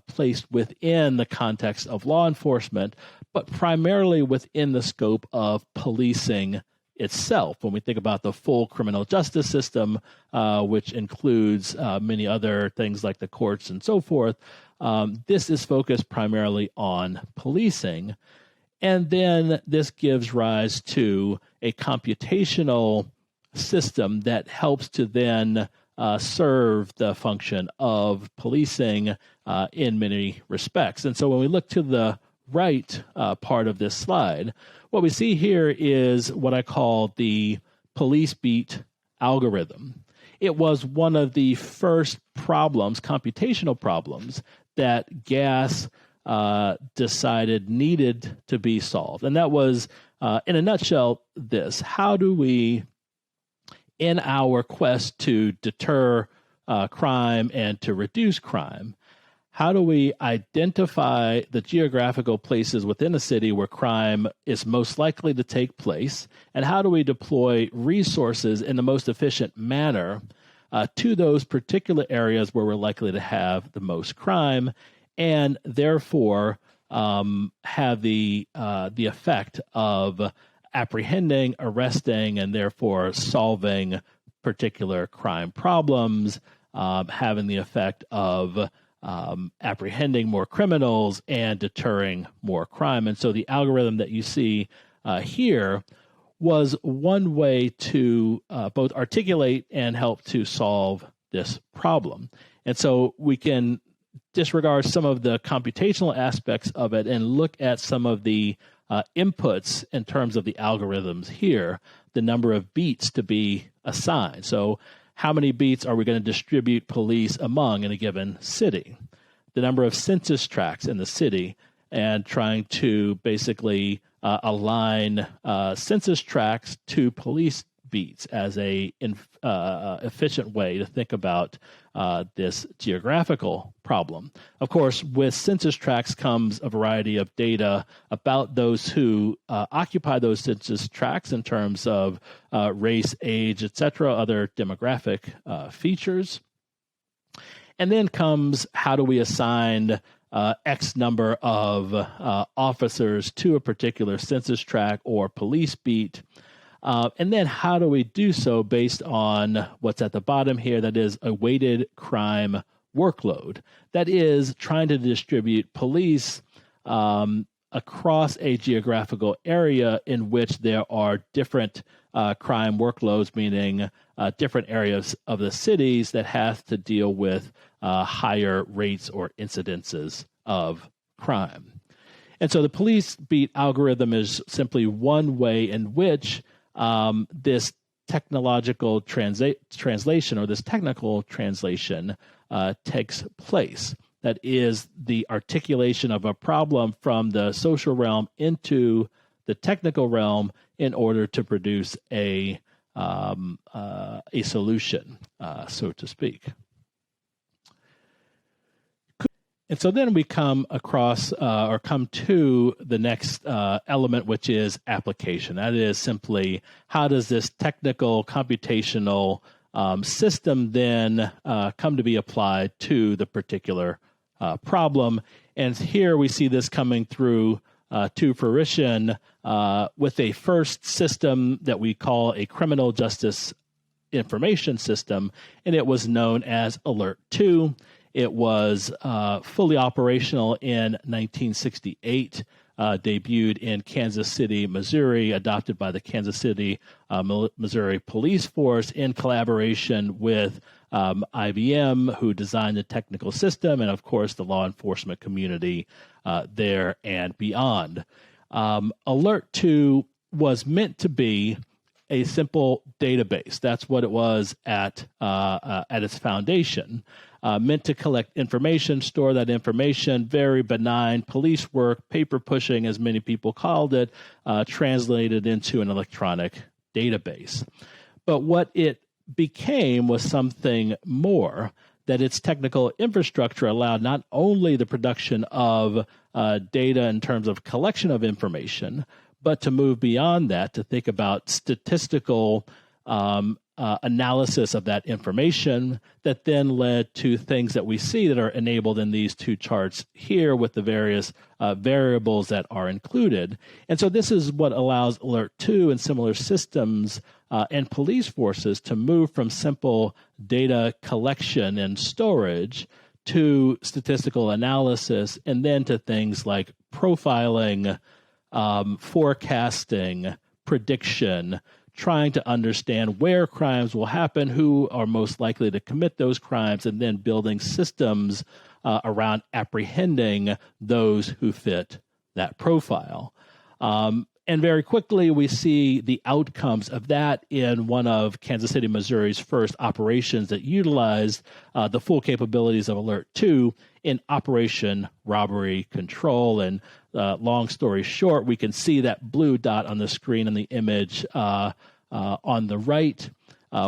placed within the context of law enforcement, but primarily within the scope of policing itself. When we think about the full criminal justice system, which includes many other things like the courts and so forth, this is focused primarily on policing. And then this gives rise to a computational system that helps to then serve the function of policing in many respects. And so when we look to the right part of this slide, what we see here is what I call the police beat algorithm. It was one of the first problems, computational problems, that Gass decided needed to be solved. And that was, in a nutshell, this: how do we, in our quest to deter crime and to reduce crime, how do we identify the geographical places within a city where crime is most likely to take place, and how do we deploy resources in the most efficient manner to those particular areas where we're likely to have the most crime, and therefore have the effect of apprehending, arresting, and therefore solving particular crime problems, having the effect of apprehending more criminals and deterring more crime. And so the algorithm that you see here was one way to both articulate and help to solve this problem. And so we can disregard some of the computational aspects of it and look at some of the inputs in terms of the algorithms here, the number of beats to be assigned. So how many beats are we going to distribute police among in a given city? The number of census tracts in the city, and trying to basically align census tracts to police beats as a efficient way to think about this geographical problem. Of course, with census tracts comes a variety of data about those who occupy those census tracts in terms of race, age, etc., other demographic features. And then comes, how do we assign X number of officers to a particular census tract or police beat? And then how do we do so based on what's at the bottom here, that is a weighted crime workload. That is trying to distribute police across a geographical area in which there are different crime workloads, meaning different areas of the cities that have to deal with higher rates or incidences of crime. And so the police beat algorithm is simply one way in which this technological translation or this technical translation takes place. That is the articulation of a problem from the social realm into the technical realm in order to produce a solution, so to speak. And so then we come across or come to the next element, which is application. That is simply, how does this technical computational system then come to be applied to the particular problem? And here we see this coming through to fruition with a first system that we call a criminal justice information system, and it was known as Alert 2. It was fully operational in 1968, debuted in Kansas City, Missouri, adopted by the Kansas City, Missouri Police Force in collaboration with IBM, who designed the technical system, and of course the law enforcement community there and beyond. Alert 2 was meant to be a simple database. That's what it was at its foundation. Meant to collect information, store that information, very benign police work, paper pushing, as many people called it, translated into an electronic database. But what it became was something more, that its technical infrastructure allowed not only the production of data in terms of collection of information, but to move beyond that, to think about statistical analysis of that information that then led to things that we see that are enabled in these two charts here with the various variables that are included. And so this is what allows Alert 2 and similar systems and police forces to move from simple data collection and storage to statistical analysis, and then to things like profiling, forecasting, prediction, trying to understand where crimes will happen, who are most likely to commit those crimes, and then building systems around apprehending those who fit that profile. And very quickly, we see the outcomes of that in one of Kansas City, Missouri's first operations that utilized the full capabilities of Alert 2 in Operation Robbery Control. And long story short, we can see that blue dot on the screen in the image on the right,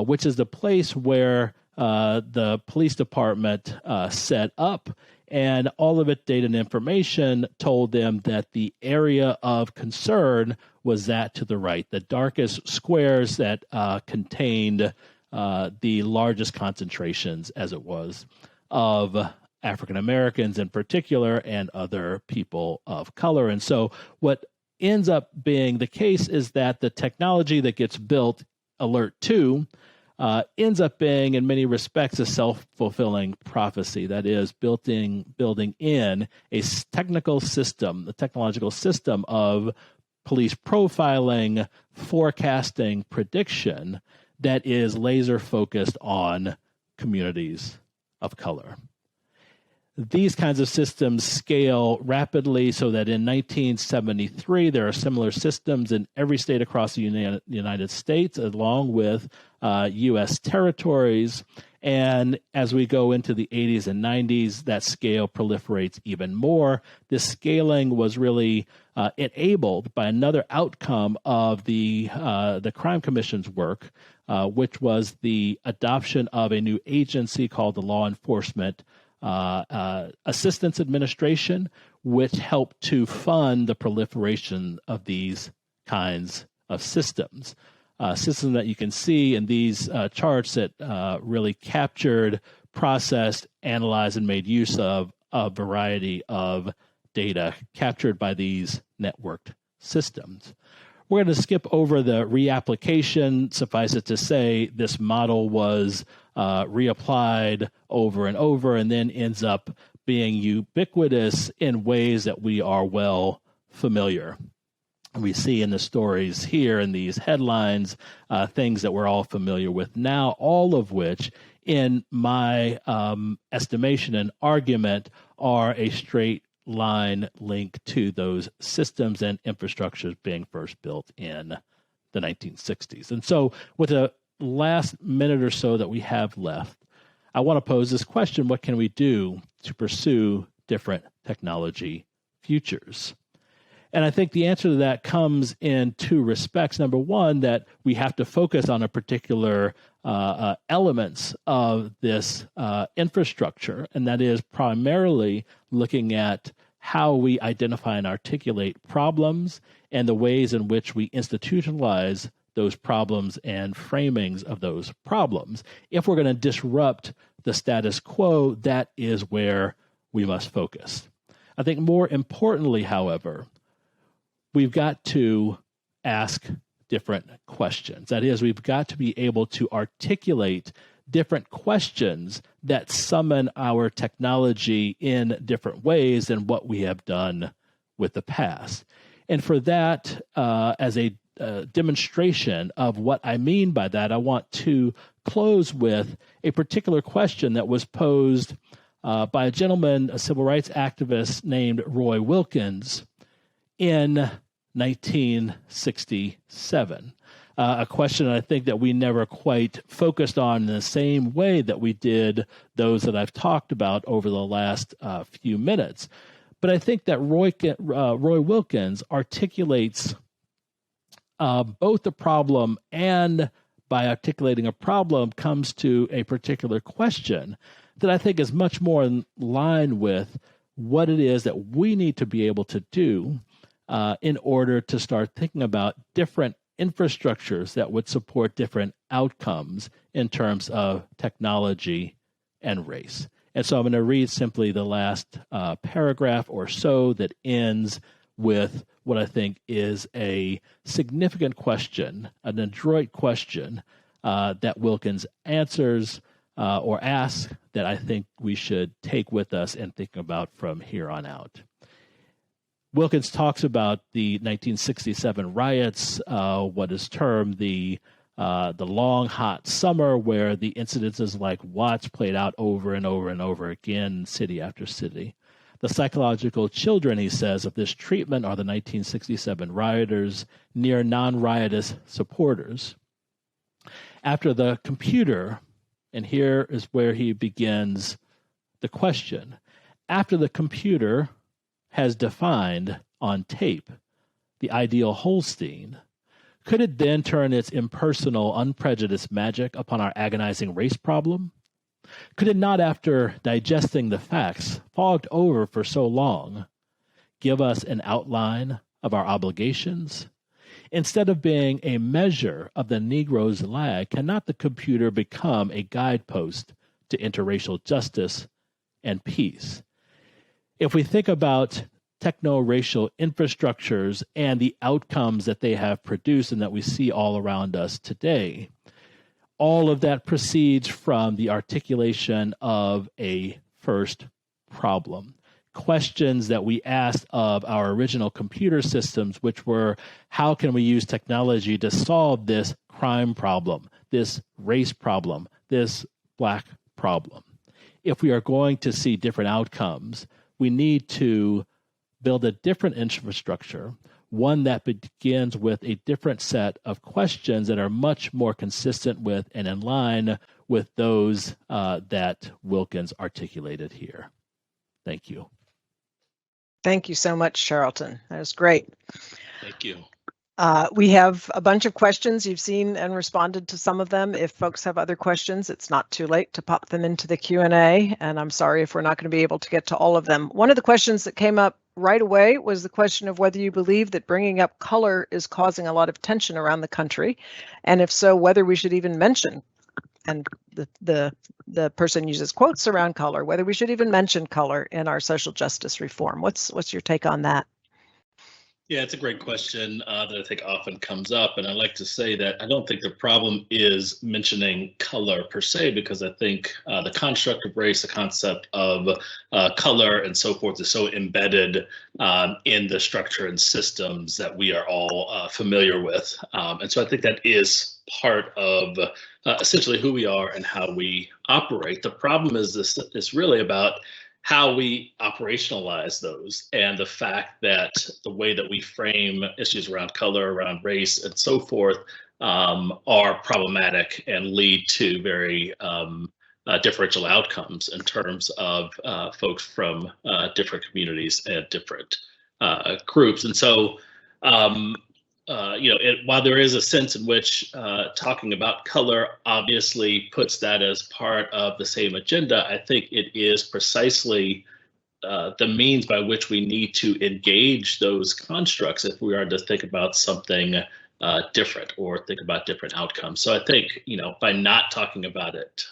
which is the place where the police department set up, and all of its data and information told them that the area of concern was that to the right, the darkest squares that contained the largest concentrations, as it was, of African Americans in particular and other people of color. And so what ends up being the case is that the technology that gets built, Alert 2, ends up being, in many respects, a self-fulfilling prophecy. That is, building in a technical system, the technological system of police profiling, forecasting, prediction that is laser-focused on communities of color. These kinds of systems scale rapidly so that in 1973, there are similar systems in every state across the United States, along with U.S. territories. And as we go into the 80s and 90s, that scale proliferates even more. This scaling was really enabled by another outcome of the Crime Commission's work, which was the adoption of a new agency called the Law Enforcement Assistance Administration, which helped to fund the proliferation of these kinds of systems. Systems that you can see in these charts that really captured, processed, analyzed, and made use of a variety of data captured by these networked systems. We're going to skip over the reapplication. Suffice it to say, this model was reapplied over and over and then ends up being ubiquitous in ways that we are well familiar. We see in the stories here in these headlines things that we're all familiar with now, all of which, in my estimation and argument, are a straight line link to those systems and infrastructures being first built in the 1960s. And so with the last minute or so that we have left, I want to pose this question: what can we do to pursue different technology futures? And I think the answer to that comes in two respects. Number one, that we have to focus on a particular elements of this infrastructure, and that is primarily looking at how we identify and articulate problems and the ways in which we institutionalize those problems and framings of those problems. If we're going to disrupt the status quo, that is where we must focus. I think more importantly, however, we've got to ask different questions. That is, we've got to be able to articulate different questions that summon our technology in different ways than what we have done with the past. And for that, as a demonstration of what I mean by that, I want to close with a particular question that was posed by a gentleman, a civil rights activist named Roy Wilkins, in 1967. A question I think that we never quite focused on in the same way that we did those that I've talked about over the last few minutes. But I think that Roy Wilkins articulates both the problem, and by articulating a problem comes to a particular question that I think is much more in line with what it is that we need to be able to do in order to start thinking about different infrastructures that would support different outcomes in terms of technology and race. And so I'm going to read simply the last paragraph or so that ends with what I think is a significant question, an adroit question that Wilkins answers or asks that I think we should take with us and think about from here on out. Wilkins talks about the 1967 riots, what is termed the long, hot summer, where the incidences like Watts played out over and over and over again, city after city. The psychological children, he says, of this treatment are the 1967 rioters, near non-riotous supporters. After the computer, and here is where he begins the question, after the computer has defined on tape the ideal Holstein, could it then turn its impersonal, unprejudiced magic upon our agonizing race problem? Could it not, after digesting the facts fogged over for so long, give us an outline of our obligations? Instead of being a measure of the Negro's lag, cannot the computer become a guidepost to interracial justice and peace? If we think about techno-racial infrastructures and the outcomes that they have produced and that we see all around us today, all of that proceeds from the articulation of a first problem. Questions that we asked of our original computer systems, which were, how can we use technology to solve this crime problem, this race problem, this black problem? if we are going to see different outcomes, we need to build a different infrastructure, one that begins with a different set of questions that are much more consistent with and in line with those that Wilkins articulated here. Thank you. Thank you so much, Charlton. That was great. Thank you. We have a bunch of questions. You've seen and responded to some of them. If folks have other questions, it's not too late to pop them into the Q&A, and I'm sorry if we're not going to be able to get to all of them. One of the questions that came up right away was the question of whether you believe that bringing up color is causing a lot of tension around the country, and if so, whether we should even mention, and the person uses quotes around color, whether we should even mention color in our social justice reform. What's your take on that? Yeah, it's a great question that I think often comes up. And I like to say that I don't think the problem is mentioning color per se, because I think the construct of race, the concept of color and so forth is so embedded in the structure and systems that we are all familiar with. And so I think that is part of essentially who we are and how we operate. The problem is it's really about how we operationalize those, and the fact that the way that we frame issues around color, around race, and so forth are problematic and lead to very differential outcomes in terms of folks from different communities and different groups. And so, while there is a sense in which talking about color obviously puts that as part of the same agenda, I think it is precisely the means by which we need to engage those constructs if we are to think about something different or think about different outcomes. So I think, by not talking about it,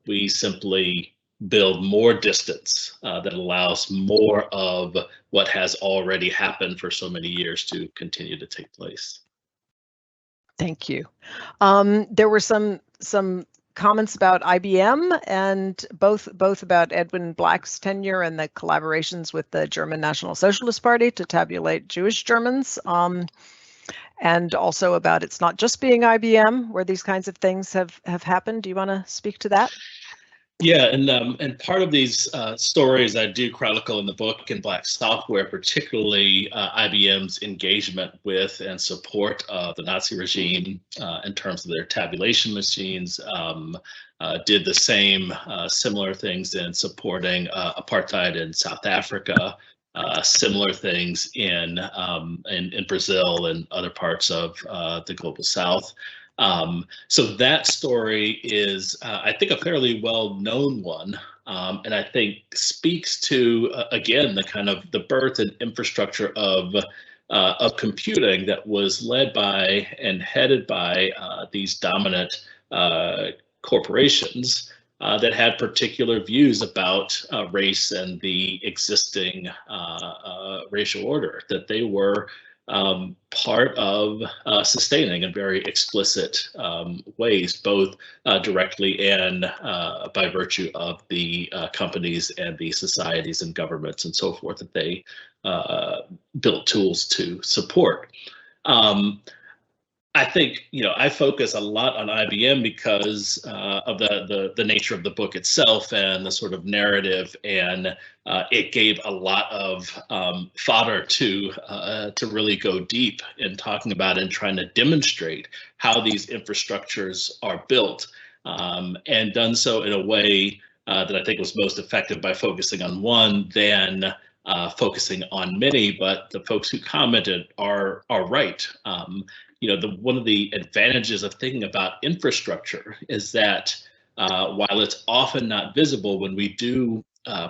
we simply build more distance that allows more of what has already happened for so many years to continue to take place. Thank you. There were some comments about IBM, and both about Edwin Black's tenure and the collaborations with the German National Socialist Party to tabulate Jewish Germans, and also about it's not just being IBM where these kinds of things have happened. Do you want to speak to that? Yeah, and part of these stories I do chronicle in the book in Black Software, particularly IBM's engagement with and support of the Nazi regime in terms of their tabulation machines, did the same similar things in supporting apartheid in South Africa, similar things in Brazil and other parts of the global South. So that story is, I think, a fairly well-known one, and I think speaks to, again, the kind of the birth and infrastructure of computing that was led by and headed by these dominant corporations that had particular views about race and the existing racial order that they were part of sustaining in very explicit ways, both directly and by virtue of the companies and the societies and governments and so forth that they built tools to support. I think, I focus a lot on IBM because of the nature of the book itself and the sort of narrative, and it gave a lot of fodder to really go deep in talking about and trying to demonstrate how these infrastructures are built, and done so in a way that I think was most effective by focusing on one than focusing on many. But the folks who commented are right. One of the advantages of thinking about infrastructure is that while it's often not visible, when we do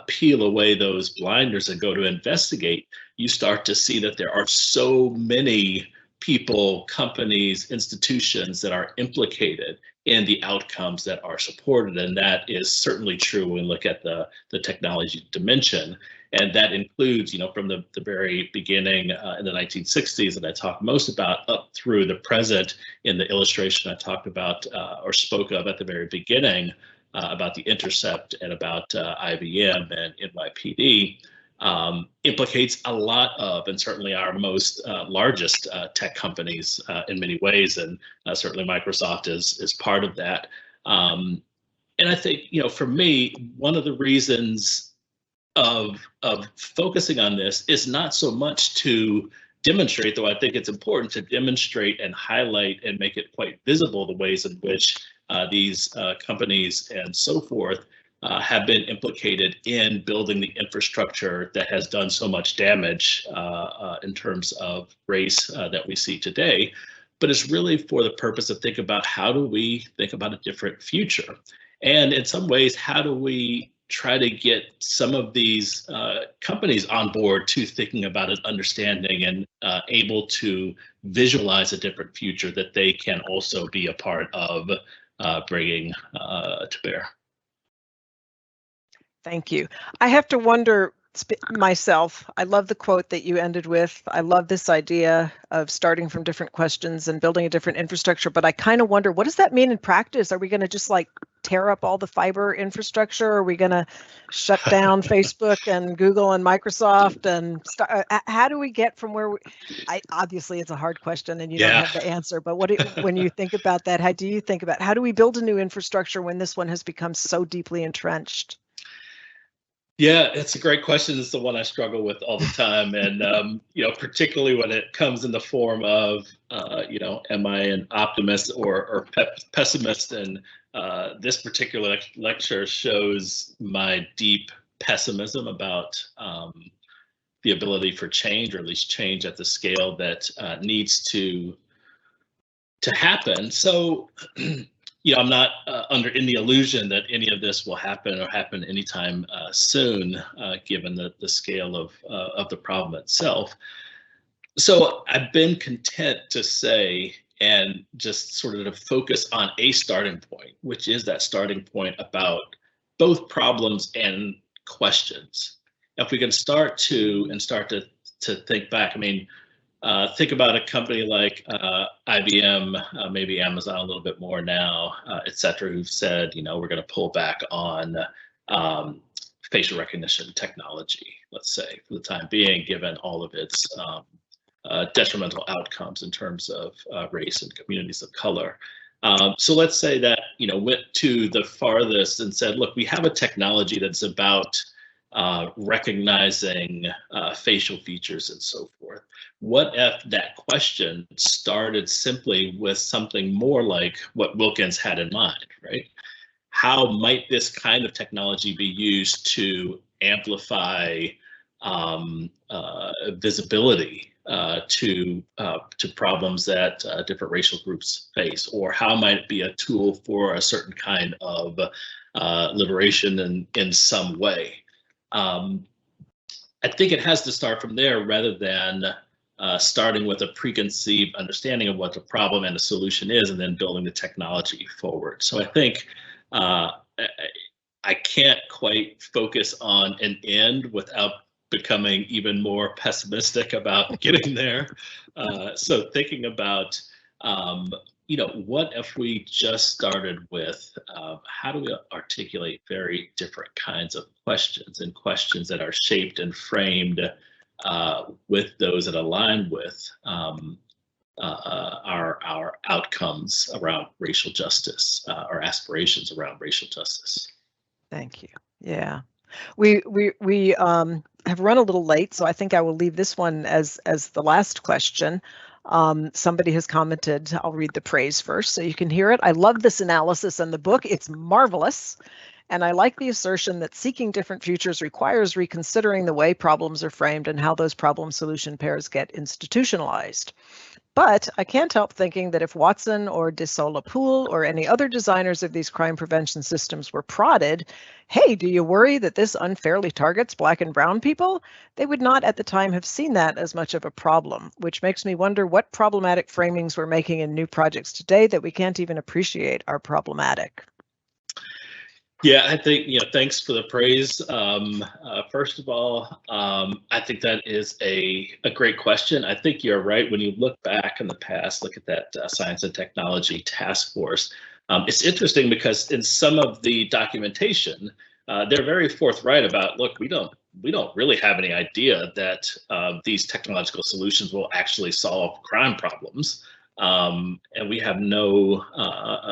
peel away those blinders and go to investigate, you start to see that there are so many people, companies, institutions that are implicated in the outcomes that are supported. And that is certainly true when we look at the technology dimension. And that includes, from the very beginning in the 1960s that I talked most about up through the present in the illustration I talked about or spoke of at the very beginning about the Intercept and about IBM and NYPD, implicates a lot of, and certainly our most largest tech companies in many ways, and certainly Microsoft is part of that. I think, for me, one of the reasons of focusing on this is not so much to demonstrate, though I think it's important to demonstrate and highlight and make it quite visible the ways in which these companies and so forth have been implicated in building the infrastructure that has done so much damage in terms of race that we see today. But it's really for the purpose of thinking about how do we think about a different future? And in some ways, how do we try to get some of these companies on board to thinking about it, understanding, and able to visualize a different future that they can also be a part of bringing to bear. Thank you. I have to wonder myself, I love the quote that you ended with. I love this idea of starting from different questions and building a different infrastructure, but I kind of wonder, what does that mean in practice? Are we going to just like tear up all the fiber infrastructure? Are we going to shut down Facebook and Google and Microsoft? And how do we get from where obviously it's a hard question and you don't have the answer, but when you think about that, how do you think about how do we build a new infrastructure when this one has become so deeply entrenched? Yeah, it's a great question. It's the one I struggle with all the time. And, particularly when it comes in the form of, am I an optimist or pessimist? And this particular lecture shows my deep pessimism about the ability for change, or at least change at the scale that needs to happen. So, I'm not under any illusion that any of this will happen or happen anytime soon, given the scale of the problem itself. So I've been content to say, and just sort of to focus on a starting point, which is that starting point about both problems and questions. If we can start to think back, think about a company like IBM, maybe Amazon a little bit more now, et cetera, who've said, we're going to pull back on facial recognition technology, let's say, for the time being, given all of its detrimental outcomes in terms of race and communities of color. So let's say that, went to the farthest and said, look, we have a technology that's about recognizing facial features and so forth. What if that question started simply with something more like what Wilkins had in mind, right? How might this kind of technology be used to amplify visibility to problems that different racial groups face? Or how might it be a tool for a certain kind of liberation in some way? I think it has to start from there rather than starting with a preconceived understanding of what the problem and the solution is and then building the technology forward. So I think I can't quite focus on an end without becoming even more pessimistic about getting there. So thinking about what if we just started with how do we articulate very different kinds of questions, and questions that are shaped and framed with those that align with our outcomes around racial justice, our aspirations around racial justice. Thank you. Yeah. We have run a little late, so I think I will leave this one as the last question. Somebody has commented, I'll read the praise first so you can hear it. I love this analysis in the book. It's marvelous. And I like the assertion that seeking different futures requires reconsidering the way problems are framed and how those problem solution pairs get institutionalized. But I can't help thinking that if Watson or Desola Pool or any other designers of these crime prevention systems were prodded, hey, do you worry that this unfairly targets Black and brown people? They would not at the time have seen that as much of a problem, which makes me wonder what problematic framings we're making in new projects today that we can't even appreciate are problematic. Yeah, I think, thanks for the praise. First of all, I think that is a great question. I think you're right. When you look back in the past, look at that Science and Technology Task Force. It's interesting because in some of the documentation, they're very forthright about, look, we don't really have any idea that these technological solutions will actually solve crime problems. And we have no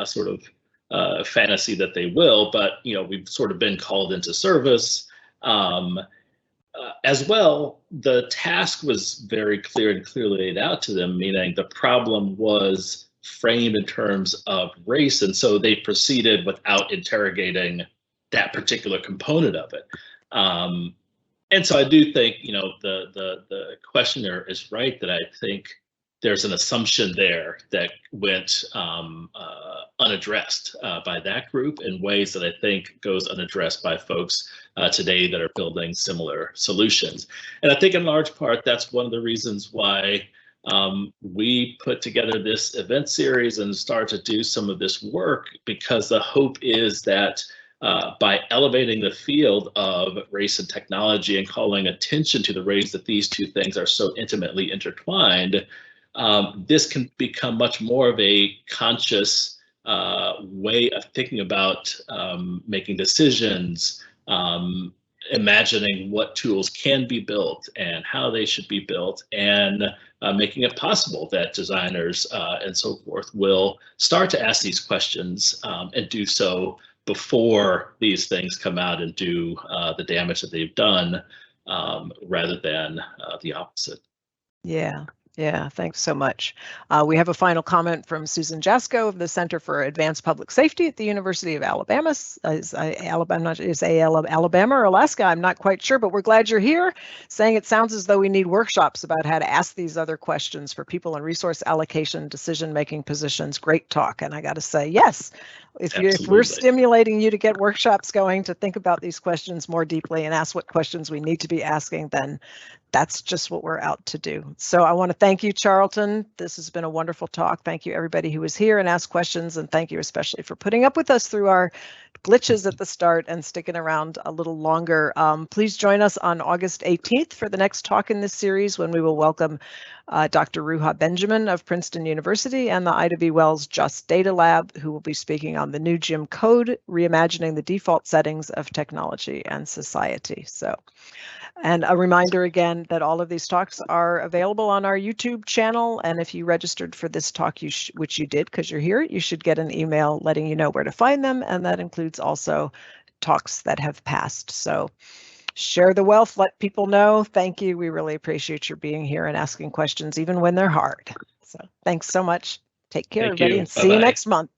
sort of fantasy that they will, but we've sort of been called into service. As well, the task was very clear and clearly laid out to them, meaning the problem was framed in terms of race, and so they proceeded without interrogating that particular component of it. And so I do think the questioner is right that I think there's an assumption there that went unaddressed by that group in ways that I think goes unaddressed by folks today that are building similar solutions. And I think in large part, that's one of the reasons why we put together this event series and start to do some of this work, because the hope is that by elevating the field of race and technology and calling attention to the ways that these two things are so intimately intertwined, this can become much more of a conscious way of thinking about making decisions, imagining what tools can be built and how they should be built, and making it possible that designers and so forth will start to ask these questions and do so before these things come out and do the damage that they've done, rather than the opposite. Yeah, thanks so much. We have a final comment from Susan Jasko of the Center for Advanced Public Safety at the University of Alabama. Is Alabama or Alaska? I'm not quite sure, but we're glad you're here. Saying it sounds as though we need workshops about how to ask these other questions for people in resource allocation, decision-making positions. Great talk. And I got to say, yes, if we're stimulating you to get workshops going to think about these questions more deeply and ask what questions we need to be asking, then that's just what we're out to do. So I want to thank you, Charlton. This has been a wonderful talk. Thank you, everybody who was here and asked questions. And thank you especially for putting up with us through our glitches at the start and sticking around a little longer. Please join us on August 18th for the next talk in this series, when we will welcome Dr. Ruha Benjamin of Princeton University and the Ida B. Wells Just Data Lab, who will be speaking on the new GIM code, reimagining the default settings of technology and society. And a reminder again that all of these talks are available on our YouTube channel. And if you registered for this talk, which you did because you're here, you should get an email letting you know where to find them. And that includes also talks that have passed. So share the wealth, let people know. Thank you. We really appreciate your being here and asking questions, even when they're hard. So thanks so much. Take care, everybody, and see you next month.